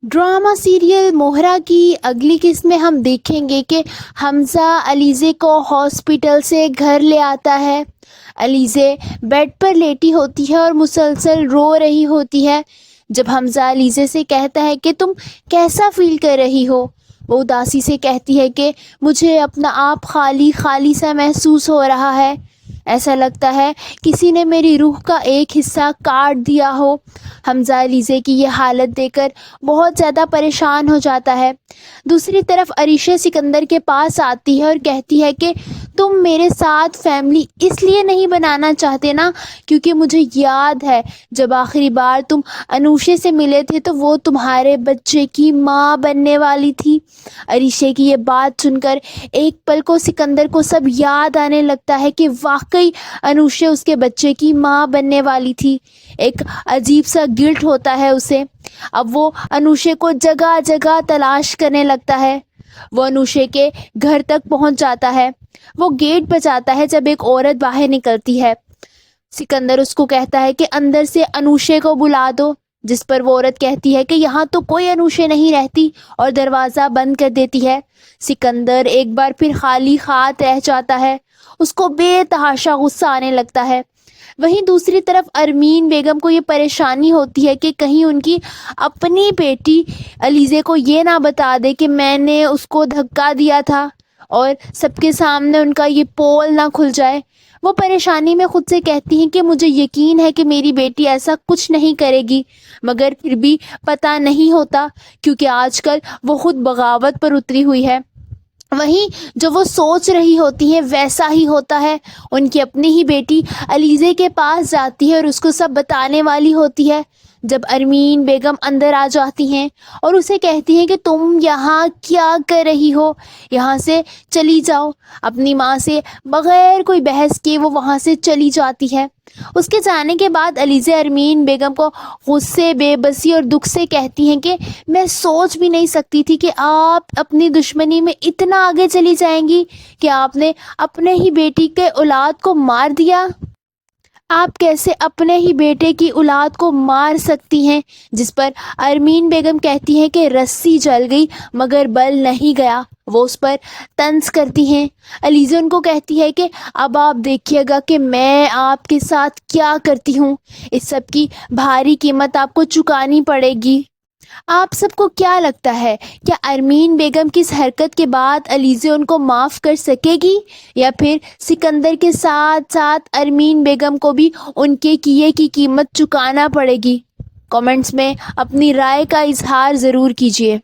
Drama serial موہرا کی اگلی قسط میں ہم دیکھیں گے کہ حمزہ علیزے کو ہاسپٹل سے گھر لے آتا ہے۔ علیزے بیڈ پر لیٹی ہوتی ہے اور مسلسل رو رہی ہوتی ہے۔ جب حمزہ علیزے سے کہتا ہے کہ تم کیسا فیل کر رہی ہو، وہ اداسی سے کہتی ہے کہ مجھے اپنا آپ خالی خالی سا محسوس ہو رہا ہے، ایسا لگتا ہے کسی نے میری روح کا ایک حصہ کاٹ دیا ہو۔ حمزہ علیزے کی یہ حالت دیکھ کر بہت زیادہ پریشان ہو جاتا ہے۔ دوسری طرف عریشہ سکندر کے پاس آتی ہے اور کہتی ہے کہ تم میرے ساتھ فیملی اس لیے نہیں بنانا چاہتے نا کیونکہ مجھے یاد ہے جب آخری بار تم انوشے سے ملے تھے تو وہ تمہارے بچے کی ماں بننے والی تھی۔ عریشہ کی یہ بات سن کر ایک پل کو سکندر کو سب یاد آنے لگتا ہے کہ واقعی انوشے اس کے بچے کی ماں بننے والی تھی۔ ایک عجیب سا گلٹ ہوتا ہے اسے۔ اب وہ انوشے کو جگہ جگہ تلاش کرنے لگتا ہے۔ وہ انوشے کے گھر تک پہنچ جاتا ہے۔ وہ گیٹ بجاتا ہے جب ایک عورت باہر نکلتی ہے۔ سکندر اس کو کہتا ہے کہ اندر سے انوشے کو بلا دو، جس پر وہ عورت کہتی ہے کہ یہاں تو کوئی انوشے نہیں رہتی اور دروازہ بند کر دیتی ہے۔ سکندر ایک بار پھر خالی ہاتھ رہ جاتا ہے۔ اس کو بے تحاشا غصہ آنے لگتا ہے۔ وہیں دوسری طرف ارمین بیگم کو یہ پریشانی ہوتی ہے کہ کہیں ان کی اپنی بیٹی علیزے کو یہ نہ بتا دے کہ میں نے اس کو دھکا دیا تھا اور سب کے سامنے ان کا یہ پول نہ کھل جائے۔ وہ پریشانی میں خود سے کہتی ہیں کہ مجھے یقین ہے کہ میری بیٹی ایسا کچھ نہیں کرے گی، مگر پھر بھی پتہ نہیں ہوتا کیونکہ آج کل وہ خود بغاوت پر اتری ہوئی ہے۔ وہیں جو وہ سوچ رہی ہوتی ہیں ویسا ہی ہوتا ہے۔ ان کی اپنی ہی بیٹی علیزے کے پاس جاتی ہے اور اس کو سب بتانے والی ہوتی ہے۔ جب ارمین بیگم اندر آ جاتی ہیں اور اسے کہتی ہیں کہ تم یہاں کیا کر رہی ہو، یہاں سے چلی جاؤ، اپنی ماں سے بغیر کوئی بحث کیے وہ وہاں سے چلی جاتی ہے۔ اس کے جانے کے بعد علیزے ارمین بیگم کو غصے، بے بسی اور دکھ سے کہتی ہیں کہ میں سوچ بھی نہیں سکتی تھی کہ آپ اپنی دشمنی میں اتنا آگے چلی جائیں گی کہ آپ نے اپنے ہی بیٹی کے اولاد کو مار دیا۔ آپ کیسے اپنے ہی بیٹے کی اولاد کو مار سکتی ہیں؟ جس پر ارمین بیگم کہتی ہیں کہ رسی جل گئی مگر بل نہیں گیا۔ وہ اس پر طنز کرتی ہیں۔ علیزہ ان کو کہتی ہے کہ اب آپ دیکھیے گا کہ میں آپ کے ساتھ کیا کرتی ہوں، اس سب کی بھاری قیمت آپ کو چکانی پڑے گی۔ آپ سب کو کیا لگتا ہے، کیا ارمین بیگم کی اس حرکت کے بعد علیزہ ان کو معاف کر سکے گی یا پھر سکندر کے ساتھ ساتھ ارمین بیگم کو بھی ان کے کیے کی قیمت چکانا پڑے گی؟ کامنٹس میں اپنی رائے کا اظہار ضرور کیجیے۔